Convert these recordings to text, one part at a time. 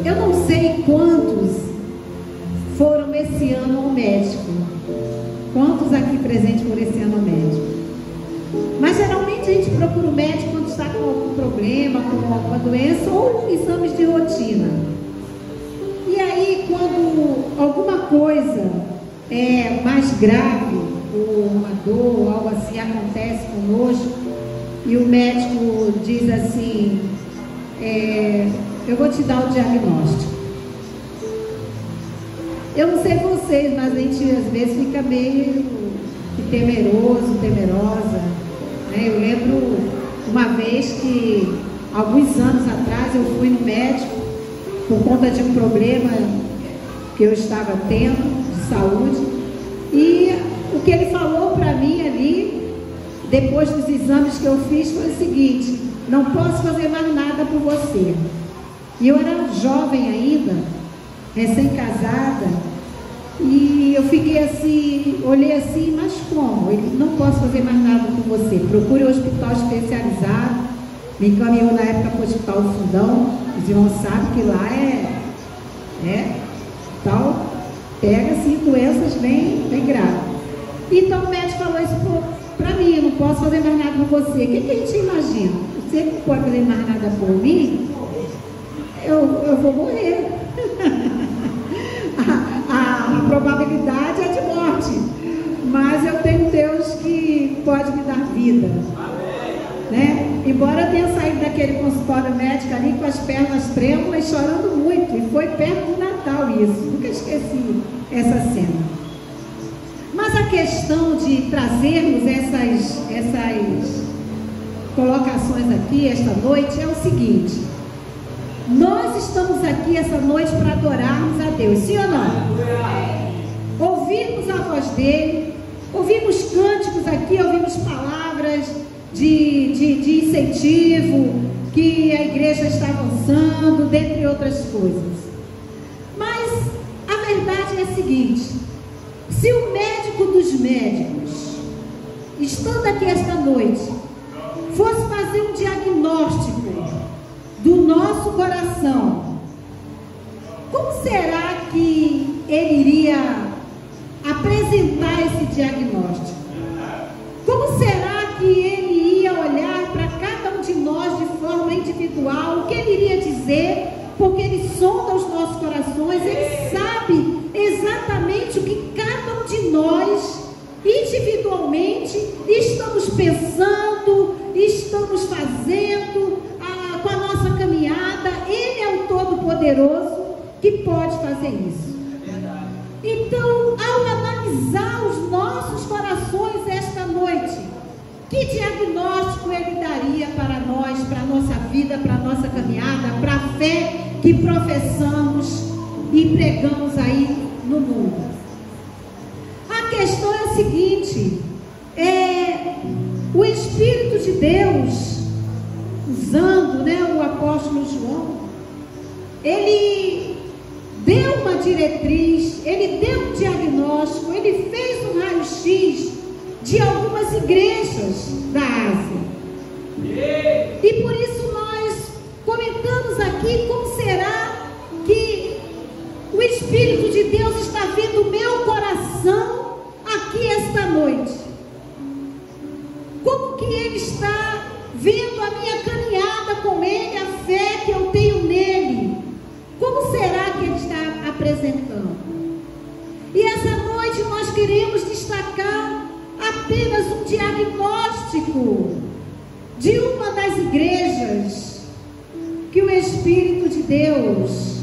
Eu não sei quantos foram esse ano ao médico. Quantos aqui presentes foram esse ano ao médico? Mas geralmente a gente procura o médico quando está com algum problema, com alguma doença ou exames de rotina. E aí, quando alguma coisa é mais grave, ou uma dor, ou algo assim acontece conosco, e o médico diz assim, eu vou te dar o diagnóstico. Eu não sei vocês, mas a gente às vezes fica meio temeroso, temerosa, né? Eu lembro uma vez que, alguns anos atrás, eu fui no médico por conta de um problema que eu estava tendo de saúde, e o que ele falou para mim ali, depois dos exames que eu fiz, foi o seguinte: não posso fazer mais nada por você. E eu era jovem ainda, recém-casada, e eu fiquei assim, olhei assim, mas como? Ele: não posso fazer mais nada por você, procure um hospital especializado. Me encaminhou na época para o Hospital Fundão. Os irmãos sabem que lá tal, pega assim doenças bem graves. Então o médico falou isso para mim: eu não posso fazer mais nada por você. O que a gente imagina? Você não pode fazer mais nada por mim? Eu vou morrer. A probabilidade é de morte, mas eu tenho Deus que pode me dar vida, né? Embora eu tenha saído daquele consultório médico ali com as pernas trêmulas, chorando muito, e foi perto do Natal isso, nunca esqueci essa cena. Mas a questão de trazermos essas colocações aqui esta noite é o seguinte: nós estamos aqui essa noite para adorarmos a Deus, sim ou não? Ouvirmos a voz dele, ouvimos cânticos aqui, ouvimos palavras de incentivo, que a igreja está avançando, dentre outras coisas. Mas a verdade é a seguinte: se o médico dos médicos, estando aqui esta noite, fosse fazer um diagnóstico do nosso coração, como será que ele iria apresentar esse diagnóstico? Como será que ele ia olhar para cada um de nós de forma individual? O que ele iria dizer? Porque ele sonda os nossos corações, ele sabe exatamente o que cada um de nós individualmente estamos pensando, estamos fazendo com a nossa caminhada. Ele é o Todo-Poderoso que pode fazer isso. Então, ao analisar os nossos corações esta noite, que diagnóstico ele daria para nós, para a nossa vida, para a nossa caminhada, para a fé que professamos e pregamos aí no mundo? A questão é a seguinte: o Espírito de Deus, usando o apóstolo João, ele deu uma diretriz, ele deu um diagnóstico, ele fez um raio-x de algumas igrejas da Ásia. E por isso nós comentamos aqui: como será que o Espírito de Deus está vendo o meu coração aqui esta noite? Como que ele está vendo a minha caminhada com ele, a fé que eu tenho nele? Como será que ele está apresentando? E essa noite nós queremos destacar apenas um diagnóstico de uma das igrejas que o Espírito de Deus,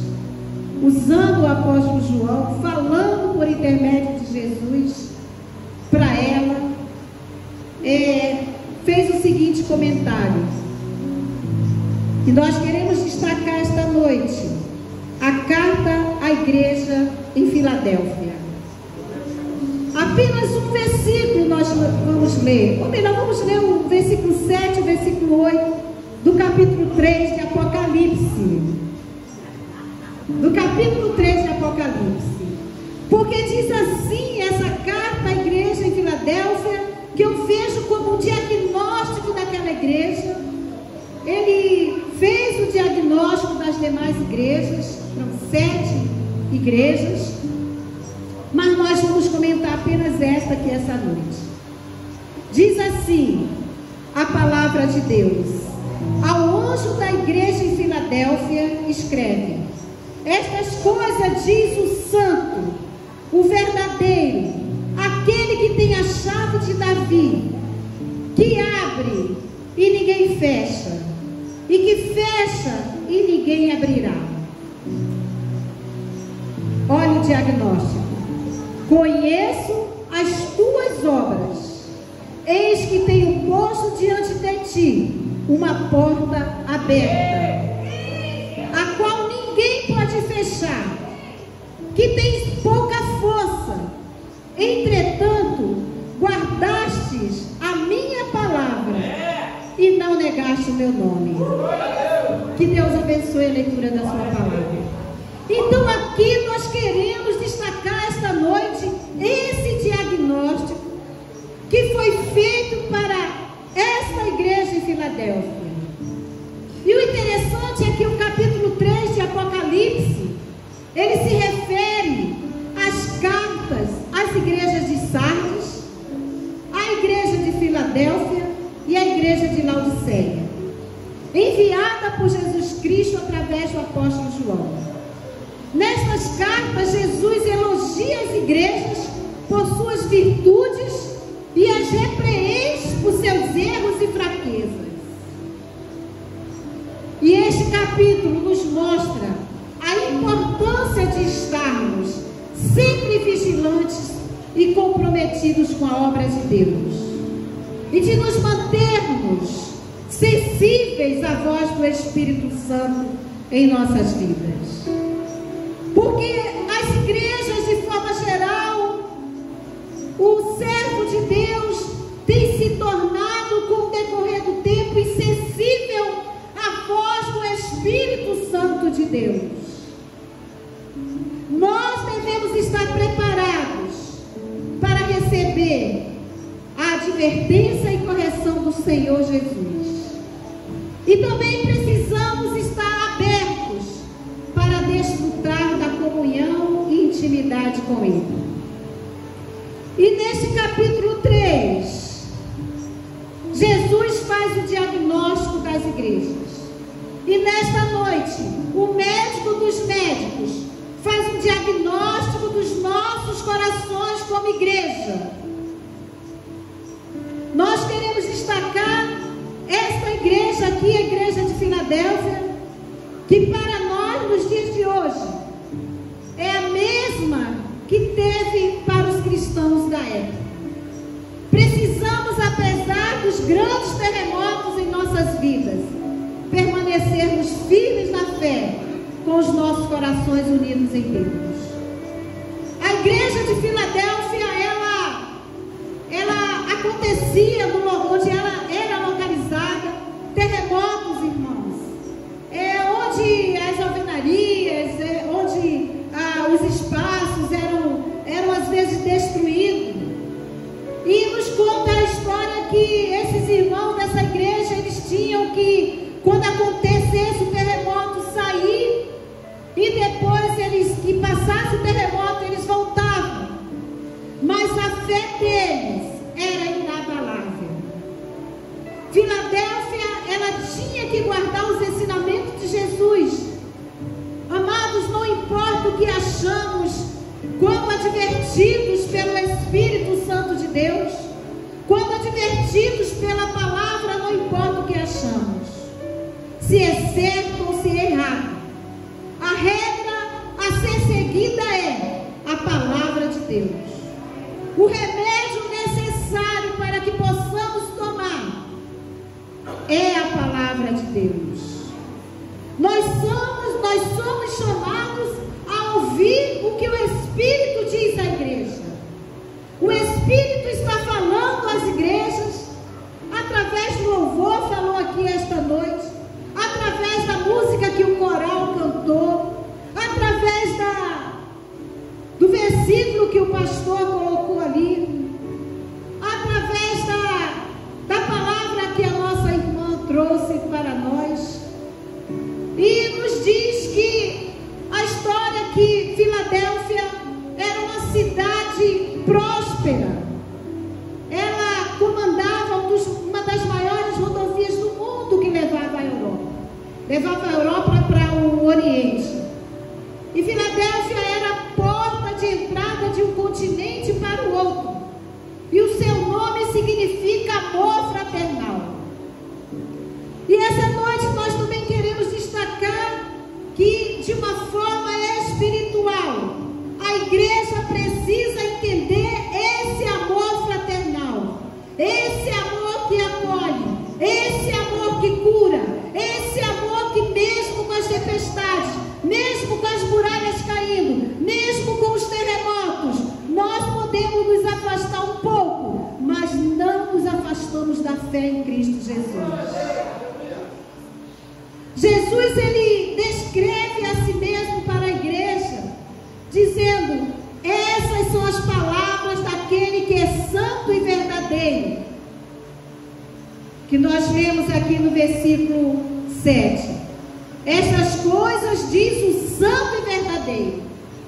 usando o apóstolo João, falando por intermédio de Jesus para ela, fez o seguinte comentário, que nós queremos destacar esta noite: a carta à igreja em Filadélfia. Apenas um versículo nós vamos ler, ou melhor, vamos ler o versículo 7 e o versículo 8 do capítulo 3 de Apocalipse. Do capítulo 3 de Apocalipse. Porque diz assim essa carta à igreja em Filadélfia, que eu vejo como um diagnóstico daquela igreja. Ele fez o diagnóstico das demais igrejas, São 7 igrejas, mas nós vamos comentar apenas esta aqui essa noite. Diz assim a palavra de Deus: ao anjo da igreja em Filadélfia escreve: estas coisas diz o santo, o verdadeiro, aquele que tem a chave de Davi, que abre e ninguém fecha, e que fecha e ninguém abrirá. Olha o diagnóstico: conheço as tuas obras, eis que tenho posto diante de ti uma porta aberta, a qual ninguém pode fechar, que tens pouca força, entretanto guardastes a minha palavra e não negaste o meu nome. Que Deus abençoe a leitura da sua palavra. Então aqui nós queremos destacar esta noite esse diagnóstico que foi feito para esta igreja em Filadélfia. E o interessante é que o capítulo 3 de Apocalipse, ele se refere às cartas às igrejas de Sardes, à igreja de Filadélfia e à igreja de Laodiceia, enviada por Jesus Cristo através do apóstolo João. Nestas cartas, Jesus elogia as igrejas por suas virtudes e as repreende por seus erros e fraquezas. E este capítulo nos mostra a importância de estarmos sempre vigilantes e comprometidos com a obra de Deus, e de nos mantermos sensíveis à voz do Espírito Santo em nossas vidas. Porque as igrejas, de forma geral, o servo de Deus tem se tornado, com o decorrer do tempo, insensível à voz do Espírito Santo de Deus. Nós devemos estar preparados para receber a advertência e correção do Senhor Jesus. E também precisamos estar abertos para desfrutar da comunhão e intimidade com Ele. E neste capítulo 3, Jesus faz o diagnóstico das igrejas. E nesta noite, o médico dos médicos faz um diagnóstico dos nossos corações como igreja. Nós queremos destacar esta igreja aqui, a igreja de Filadélfia, que para nós, nos dias de hoje, é a mesma que teve para os cristãos da época. Precisamos, apesar dos grandes terremotos em nossas vidas, permanecermos firmes na fé, com os nossos corações unidos em Deus. A igreja de Filadélfia, ela acontecia onde ela era localizada, terremotos, irmãos, onde as alvenarias, onde os espaços eram às vezes destruídos. E nos conta a história que esses irmãos dessa igreja, eles tinham que, quando acontecesse o terremoto, sair, e depois que passasse o terremoto, eles voltavam. Mas a fé deles era inabalável. Filadélfia, ela tinha que guardar os ensinamentos de Jesus. Amados, não importa o que achamos, quando advertidos pelo Espírito Santo de Deus, quando advertidos pela palavra, não importa o que achamos, se é certo ou se é errado, a regra a ser seguida é a palavra de Deus. O remédio necessário para que possamos tomar é a palavra de Deus. Nós somos chamados a ouvir o que o Espírito diz à igreja. O Espírito está falando às igrejas, através do louvor, falou aqui esta noite, através da música que o coral cantou, através do versículo que o pastor colocou ali. forma espiritual, a igreja precisa entender esse amor fraternal, esse amor que acolhe, esse amor que cura, esse amor que mesmo com as tempestades, mesmo com as muralhas caindo, mesmo com os terremotos, nós podemos nos afastar um pouco, mas não nos afastamos da fé em Cristo Jesus. Jesus, ele descreve a si mesmo para a igreja, dizendo: essas são as palavras daquele que é santo e verdadeiro, que nós lemos aqui no versículo 7. Estas coisas diz o santo e verdadeiro,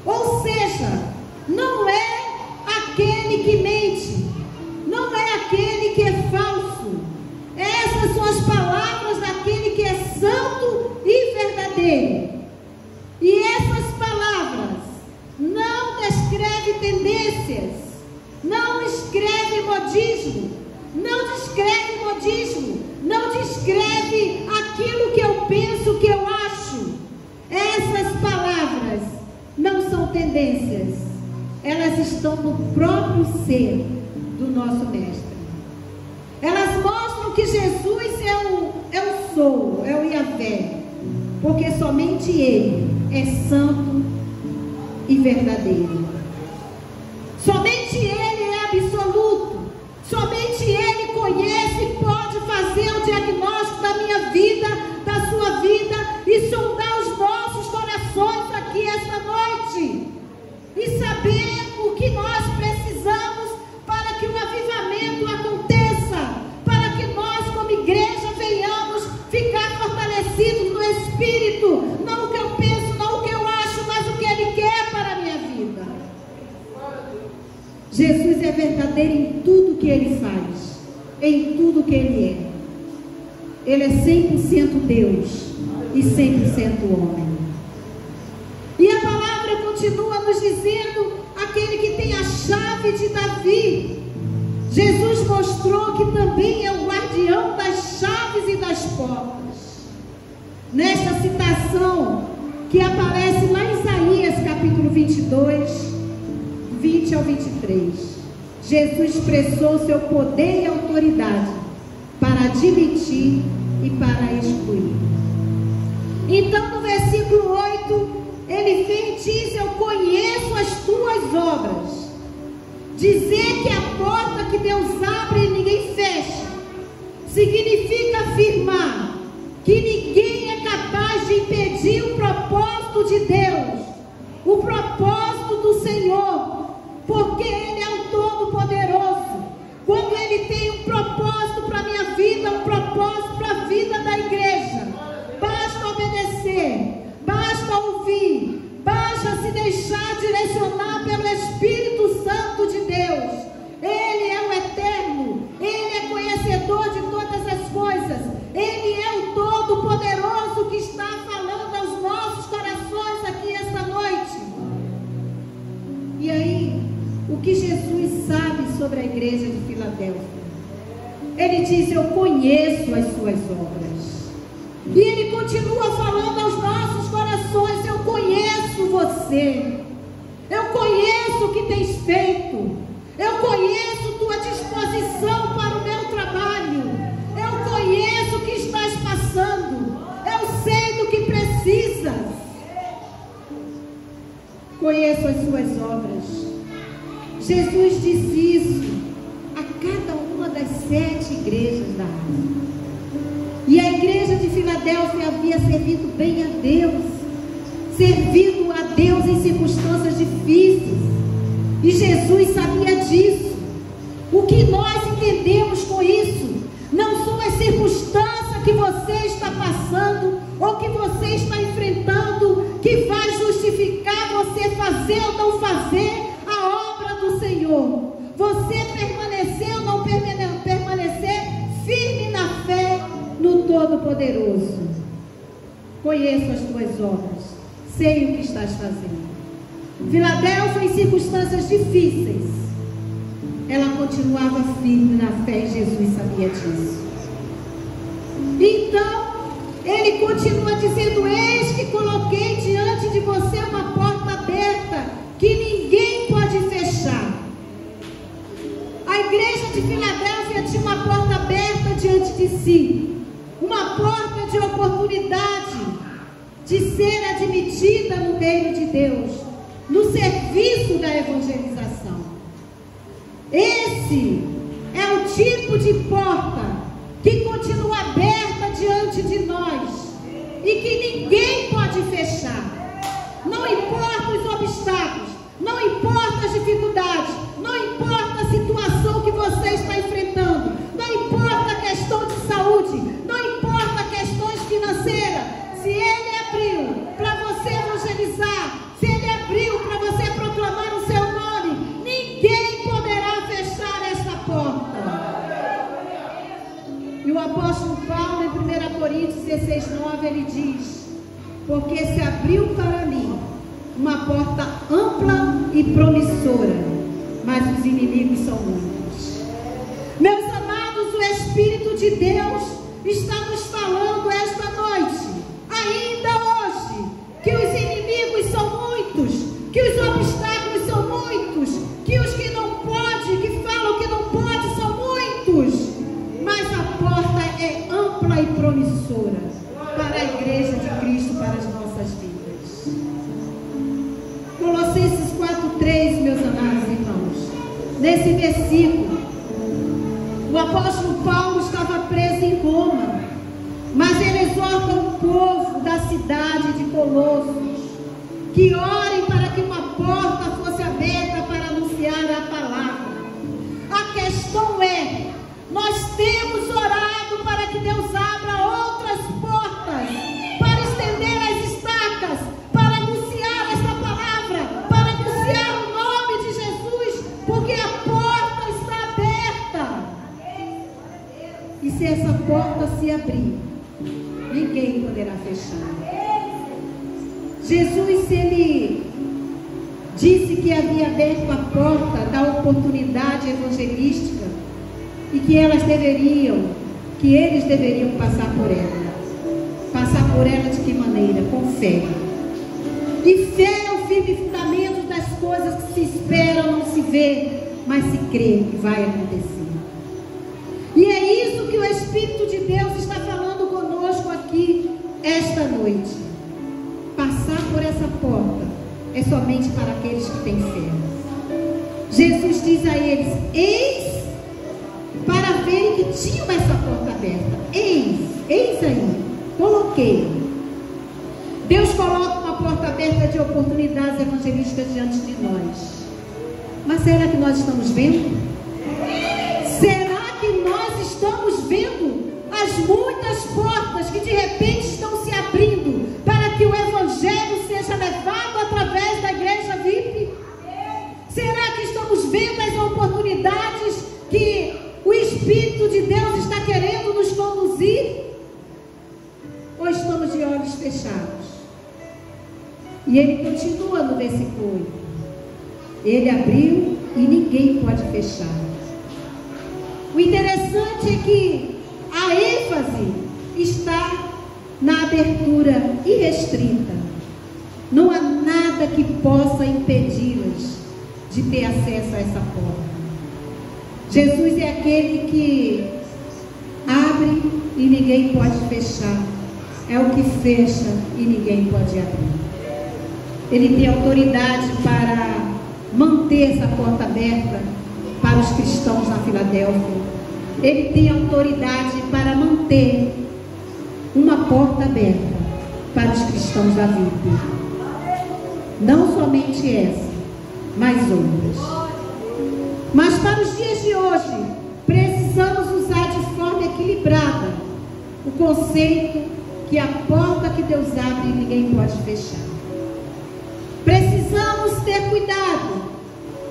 ou seja, não é aquele que mente, não é aquele que é falso. Essas são as palavras daquele que é santo e verdadeiro. E essas palavras não descrevem tendências, não descreve modismo, não descreve aquilo que eu penso, que eu acho. Essas palavras não são tendências, elas estão no próprio ser do nosso Mestre. Elas mostram que Jesus é o Sou, é o Yahvé, porque somente Ele é santo e verdadeiro. Somente Ele é absoluto. Somente Ele conhece e pode fazer o diagnóstico da minha vida, da sua vida, e sondar os nossos corações aqui esta noite, e saber o que nós precisamos para que o avivamento aconteça, para que nós como igreja venhamos ficar fortalecidos no Espírito, não o que eu penso, não o que eu acho, mas o que Ele quer para a minha vida. Jesus é verdadeiro em tudo que Ele faz, em tudo que Ele é. Ele é 100% Deus e 100% homem. E a palavra continua nos dizendo: aquele que tem a chave de Davi. Jesus mostrou que também é o guardião das chaves e das portas. Nesta citação que aparece lá em Isaías capítulo 22, 20 ao 23, Jesus expressou seu poder e autoridade para admitir e para excluir. Então no versículo 8, ele vem e diz: eu conheço as tuas obras. Dizer que a porta que Deus abre ninguém fecha, significa afirmar que ninguém é capaz de impedir o propósito de Deus, o propósito do Senhor, porque Ele é o Todo-Poderoso. Quando Ele tem um propósito para a minha vida, um propósito para a vida da igreja, basta obedecer, basta ouvir, basta se deixar direcionar pelo Espírito Santo de Deus. Ele é o eterno, Ele é conhecedor de todas as coisas, Ele é o Todo-Poderoso que está falando aos nossos corações aqui esta noite. E aí, o que Jesus sabe sobre a igreja de Filadélfia? Ele diz: eu conheço as suas obras. E Ele continua falando aos nossos corações: eu conheço você, eu conheço o que tens feito, eu conheço tua disposição para o meu trabalho, eu conheço o que estás passando, eu sei do que precisas, conheço as suas obras. Jesus disse isso a cada uma das 7 igrejas da Ásia. E a igreja de Filadélfia havia servido bem a Deus, servido a Deus em circunstâncias difíceis, e Jesus sabia disso. O que nós entendemos com isso não são as circunstâncias que você está passando ou que você está enfrentando que vai justificar você fazer ou não fazer a obra do Senhor. Você permanecer ou não permanecer firme na fé no Todo-Poderoso. Conheço as tuas obras, sei o que estás fazendo. Filadélfia, em circunstâncias difíceis, ela continuava firme na fé e Jesus sabia disso. Então, Ele continua dizendo: eis que coloquei diante de você uma porta aberta que ninguém pode fechar. A igreja de Filadélfia tinha uma porta aberta diante de si, uma porta de oportunidade de ser admitida no reino de Deus, no serviço da evangelização. Esse é o tipo de porta que continua aberta diante de nós e que ninguém pode fechar. Não importa os obstáculos, não importa as dificuldades, não importa a situação que você está enfrentando, não importa a questão de saúde, não importa questões financeiras. Se Ele abriu para você evangelizar, se Ele abriu para você proclamar o seu nome, ninguém poderá fechar esta porta. E o apóstolo Paulo, em 1 Coríntios 16:9, ele diz: porque se abriu para mim uma porta ampla e promissora, mas os inimigos são muitos. Meus amados, o Espírito de Deus está nos falando esta noite, ainda hoje, que os inimigos são muitos, que os obstáculos são muitos, que os que não podem, que falam que não pode, são muitos, mas a porta é ampla e promissora para a igreja de Cristo, para as nossas vidas. Colossenses 4:3, meus amados irmãos, nesse versículo, o apóstolo Paulo estava preso em Roma, mas ele exorta o povo da cidade de Colossos que orem para que uma porta fosse aberta para anunciar a palavra. A questão é: nós temos orado para que Deus abra outras portas, para estender as estacas, para anunciar esta palavra, para anunciar o nome de Jesus, porque a porta está aberta. E se essa porta se abrir, ninguém poderá fechar. Jesus, ele disse que havia aberto a porta da oportunidade evangelística e que eles deveriam passar por ela. Passar por ela de que maneira? Com fé. E fé é o firme fundamento das coisas que se esperam, não se vê, mas se crê que vai acontecer. E é isso que o Espírito de Deus está falando conosco aqui esta noite. Passar por essa porta é somente para aqueles que têm fé. Jesus diz a eles: eis, para verem que tinham essa porta aberta. Eis aí, coloquei. Deus coloca uma porta aberta de oportunidades evangelísticas diante de nós. Mas será que nós estamos vendo? Será que nós estamos vendo as muitas portas que de repente estão se abrindo para que o Evangelho seja levado através da igreja VIP? Será que estamos vendo as oportunidades que o Espírito de Deus está querendo nos conduzir? Ou estamos de olhos fechados? E ele continua no versículo 8: ele abriu e ninguém pode fechar. O interessante é que a ênfase está na abertura irrestrita. Não há nada que possa impedi-las de ter acesso a essa porta. Jesus é aquele que abre e ninguém pode fechar. É o que fecha e ninguém pode abrir. Ele tem autoridade para manter essa porta aberta para os cristãos na Filadélfia. Ele tem autoridade para manter uma porta aberta para os cristãos da vida. Não somente essa, mas outras. Mas para os dias de hoje, precisamos usar de forma equilibrada o conceito que a porta que Deus abre ninguém pode fechar. Precisamos ter cuidado,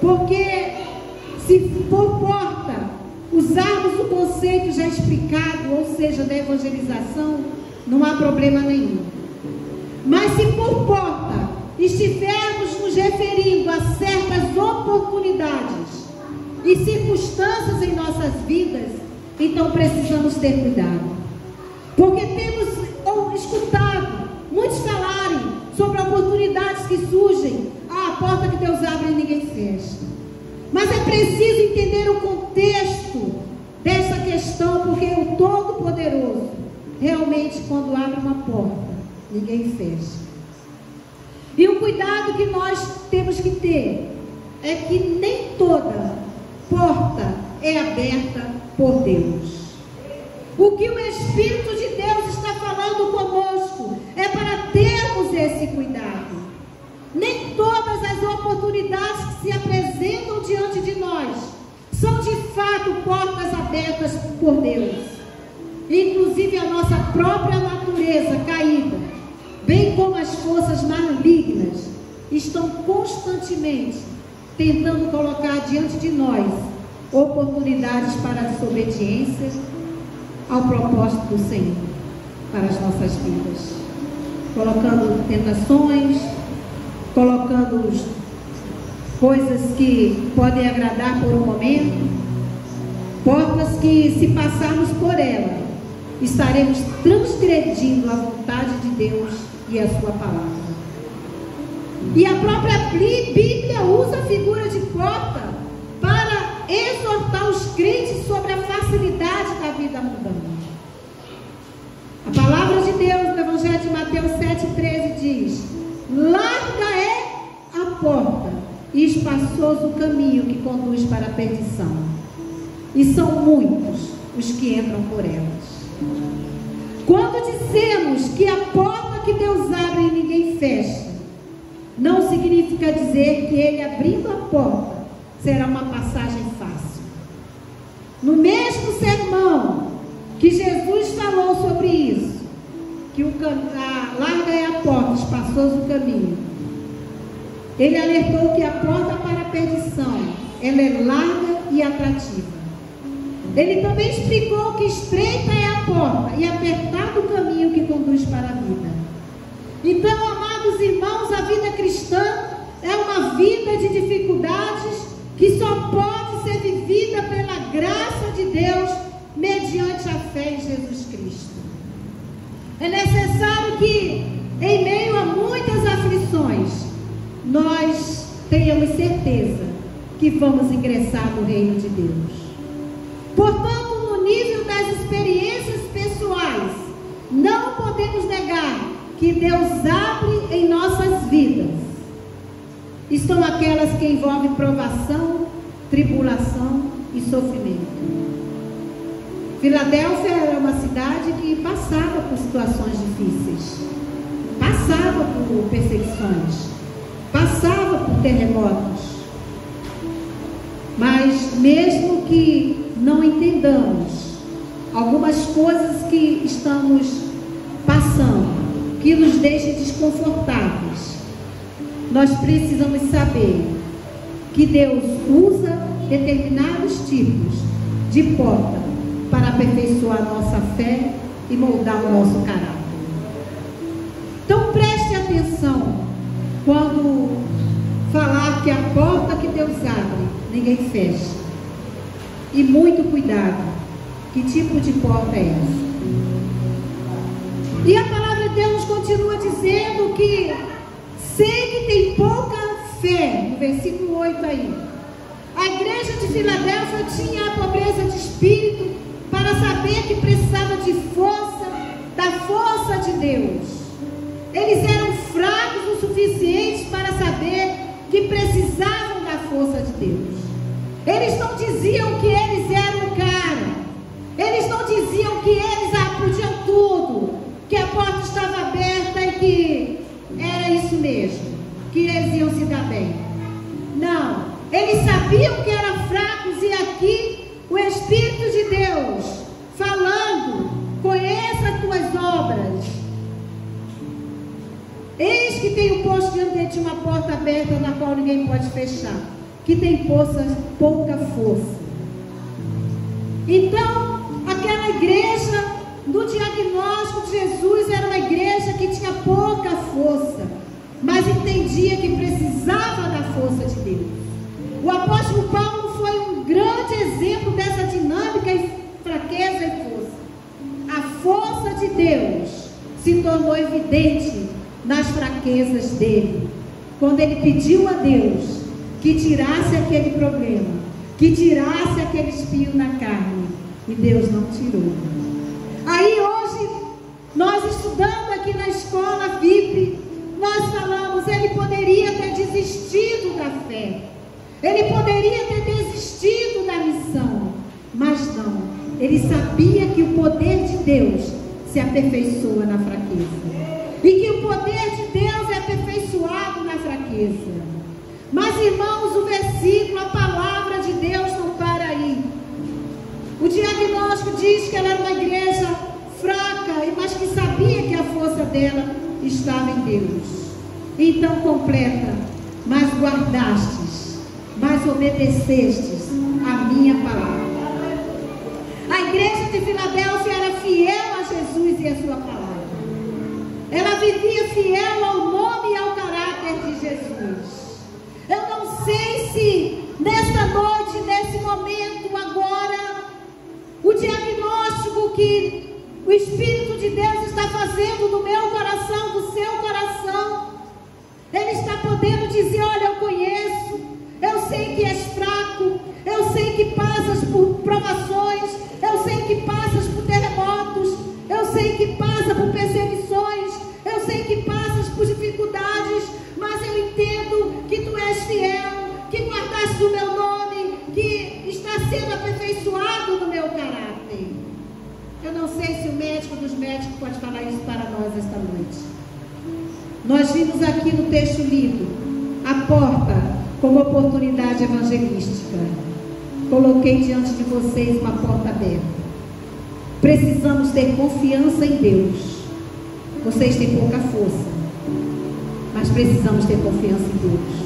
porque se por porta usarmos o conceito já explicado, ou seja, da evangelização, não há problema nenhum. Mas se por porta estivermos nos referindo a certas oportunidades e circunstâncias em nossas vidas, então precisamos ter cuidado, porque temos ou escutado muitos falarem sobre oportunidades que surgem. A porta que Deus abre e ninguém fecha. Mas é preciso entender o contexto dessa questão, porque o Todo-Poderoso, realmente, quando abre uma porta, ninguém fecha. E o cuidado que nós temos que ter é que nem toda porta é aberta por Deus. O que o Espírito de Deus está falando conosco é para termos esse cuidado. Nem todas as oportunidades que se apresentam diante de nós são de fato portas abertas por Deus. Inclusive a nossa própria natureza caída, bem como as forças malignas, estão constantemente tentando colocar diante de nós oportunidades para a desobediência ao propósito do Senhor para as nossas vidas, colocando tentações, colocando coisas que podem agradar por um momento, portas que, se passarmos por ela, estaremos transgredindo a vontade de Deus e a sua palavra. E a própria Bíblia usa a figura de porta para exortar os crentes sobre a facilidade da vida mundana. A palavra de Deus no Evangelho de Mateus 7,13 diz: larga é a porta e espaçoso o caminho que conduz para a perdição, e são muitos os que entram por elas. Quando dizemos que a porta que Deus abre e ninguém fecha, não significa dizer que Ele abrindo a porta será uma passagem fácil. No mesmo sermão que Jesus falou sobre isso, que larga é a porta, espaçoso o caminho, Ele alertou que a porta para a perdição, ela é larga e atrativa. Ele também explicou que estreita é a porta e apertado o caminho que conduz para a vida. Então, amados irmãos, a vida cristã é uma vida de dificuldades que só pode ser vivida pela graça de Deus mediante a fé em Jesus Cristo. É necessário que, em meio a muitas aflições, nós tenhamos certeza que vamos ingressar no reino de Deus. Portanto, no nível das experiências pessoais, não podemos negar que Deus abre em nossas vidas. Estão aquelas que envolvem provação, tribulação e sofrimento. Filadélfia era uma cidade que passava por situações difíceis, passava por perseguições, passava por terremotos. Mas mesmo que não entendamos algumas coisas que estamos passando, que nos deixem desconfortáveis, nós precisamos saber que Deus usa determinados tipos de porta para aperfeiçoar a nossa fé e moldar o nosso caráter. Então preste atenção quando falar que a porta que Deus abre, ninguém fecha. E muito cuidado, que tipo de porta é essa? E a palavra de Deus continua dizendo que sei que tem pouca fé, no versículo 8 aí. A igreja de Filadélfia tinha a pobreza de espírito para saber que precisava de força, da força de Deus. Eles eram fracos o suficiente para saber que precisavam da força de Deus. Eles não diziam que eles eram o cara. Eles não diziam que eles podiam tudo, que a porta estava aberta e que era isso mesmo, que eles iam se dar bem. Não, eles sabiam que eram fracos, e aqui o Espírito de Deus falando: conheça as tuas obras. Eis que tenho posto diante de ti uma porta aberta, na qual ninguém pode fechar, que tem pouca força. Então, aquela igreja, no diagnóstico de Jesus, era uma igreja que tinha pouca força, mas entendia que precisava da força de Deus. O apóstolo Paulo foi um grande exemplo dessa dinâmica e fraqueza e força. A força de Deus se tornou evidente nas fraquezas dele, quando ele pediu a Deus que tirasse aquele problema, que tirasse aquele espinho na carne, e Deus não tirou. Aí hoje, nós estudando aqui na escola VIP, nós falamos, ele poderia ter desistido da fé, ele poderia ter desistido da missão, mas não, ele sabia que o poder de Deus se aperfeiçoa na fraqueza, e que o poder de Deus é aperfeiçoado na fraqueza. Mas irmãos, o versículo, a palavra de Deus não para aí. O diagnóstico diz que ela era uma igreja fraca, mas que sabia que a força dela estava em Deus. Então completa, mas guardastes, mas obedecestes a minha palavra. A igreja de Filadélfia era fiel a Jesus e a sua palavra. Ela vivia fiel ao nome e ao caráter de Jesus. Eu não sei se nesta noite, nesse momento, agora, o diagnóstico que o Espírito de Deus está fazendo no meu coração, no seu coração, Ele está podendo dizer, olha, eu conheço, eu sei que és fraco, eu sei que passas por provações, eu sei que passas por terremotos, eu sei que passas por perseguições, eu sei que passas por dificuldades, mas eu entendo que tu és fiel, que guardaste o meu nome, que está sendo aperfeiçoado no meu caráter. Eu não sei se o médico dos médicos pode falar isso para nós esta noite. Nós vimos aqui no texto lido a porta como oportunidade evangelística. Coloquei diante de vocês uma porta aberta. Precisamos ter confiança em Deus. Vocês têm pouca força, mas precisamos ter confiança em Deus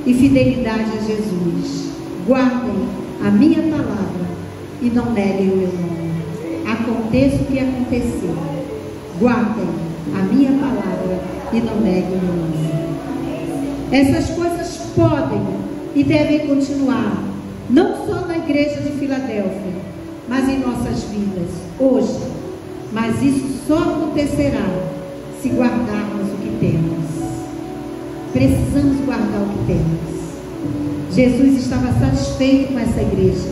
e fidelidade a Jesus. Guardem a minha palavra e não neguem o meu nome. Aconteça o que acontecer, guardem a minha palavra e não neguem o meu nome. Essas coisas podem e devem continuar, não só na igreja de Filadélfia, mas em nossas vidas, hoje. Mas isso só acontecerá se guardarmos o que temos. Precisamos guardar o que temos. Jesus estava satisfeito com essa igreja.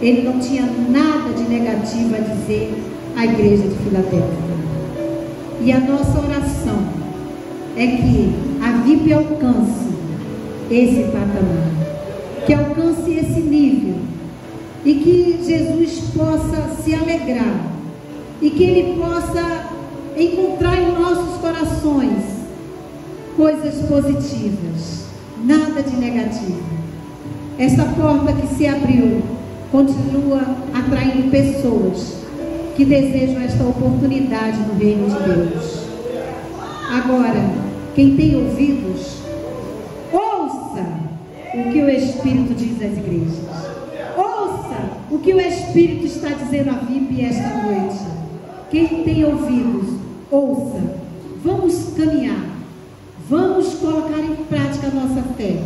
Ele não tinha nada de negativo a dizer à igreja de Filadélfia. E a nossa oração é que a VIP alcance esse patamar, que alcance esse nível, e que Jesus possa se alegrar, e que Ele possa encontrar em nossos corações coisas positivas, nada de negativo. Esta porta que se abriu continua atraindo pessoas que desejam esta oportunidade no reino de Deus. Agora, quem tem ouvidos, ouça o que o Espírito diz às igrejas. Ouça o que o Espírito está dizendo à VIP esta noite. Quem tem ouvidos, ouça. Vamos caminhar, vamos colocar em prática a nossa fé,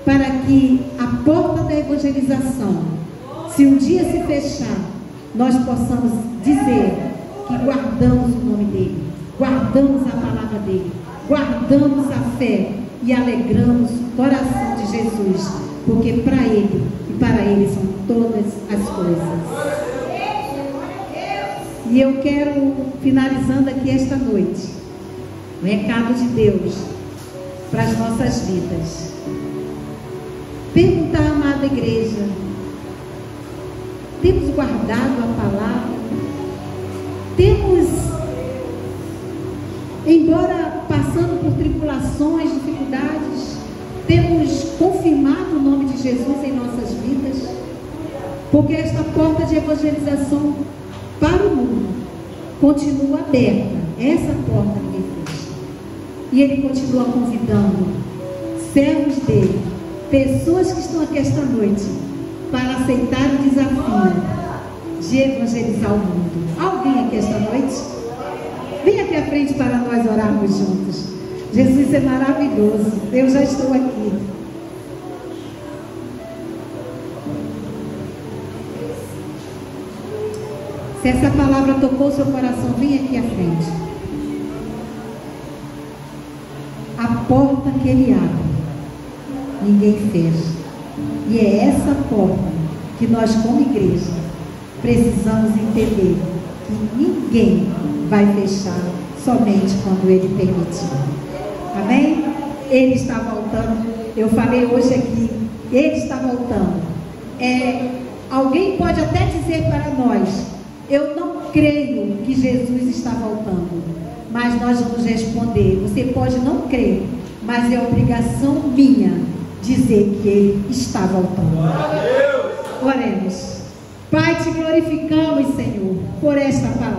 para que a porta da evangelização, se um dia se fechar, nós possamos dizer que guardamos o nome dele, guardamos a palavra dele, guardamos a fé e alegramos o coração de Jesus, porque para ele e para ele são todas as coisas. E eu quero, finalizando aqui esta noite, o recado de Deus para as nossas vidas. Perguntar, amada igreja, temos guardado a palavra? Temos, embora passando por tribulações, dificuldades, temos confirmado o nome de Jesus em nossas vidas? Porque esta porta de evangelização para o mundo continua aberta. Essa porta ninguém fecha. E Ele continua convidando servos dele, pessoas que estão aqui esta noite, para aceitar o desafio de evangelizar o mundo. Alguém aqui esta noite? Vem aqui à frente para nós orarmos juntos. Jesus é maravilhoso. Eu já estou aqui. Se essa palavra tocou o seu coração, vem aqui à frente. porta que Ele abre, ninguém fecha. E é essa porta que nós, como igreja, precisamos entender que ninguém vai fechar somente quando Ele permitir. Amém? Ele está voltando. Eu falei hoje aqui, Ele está voltando. Alguém pode até dizer para nós: eu não creio que Jesus está voltando. Mas nós vamos responder: você pode não crer, mas é obrigação minha dizer que Ele está voltando. Oremos. Pai, te glorificamos, Senhor, por esta palavra.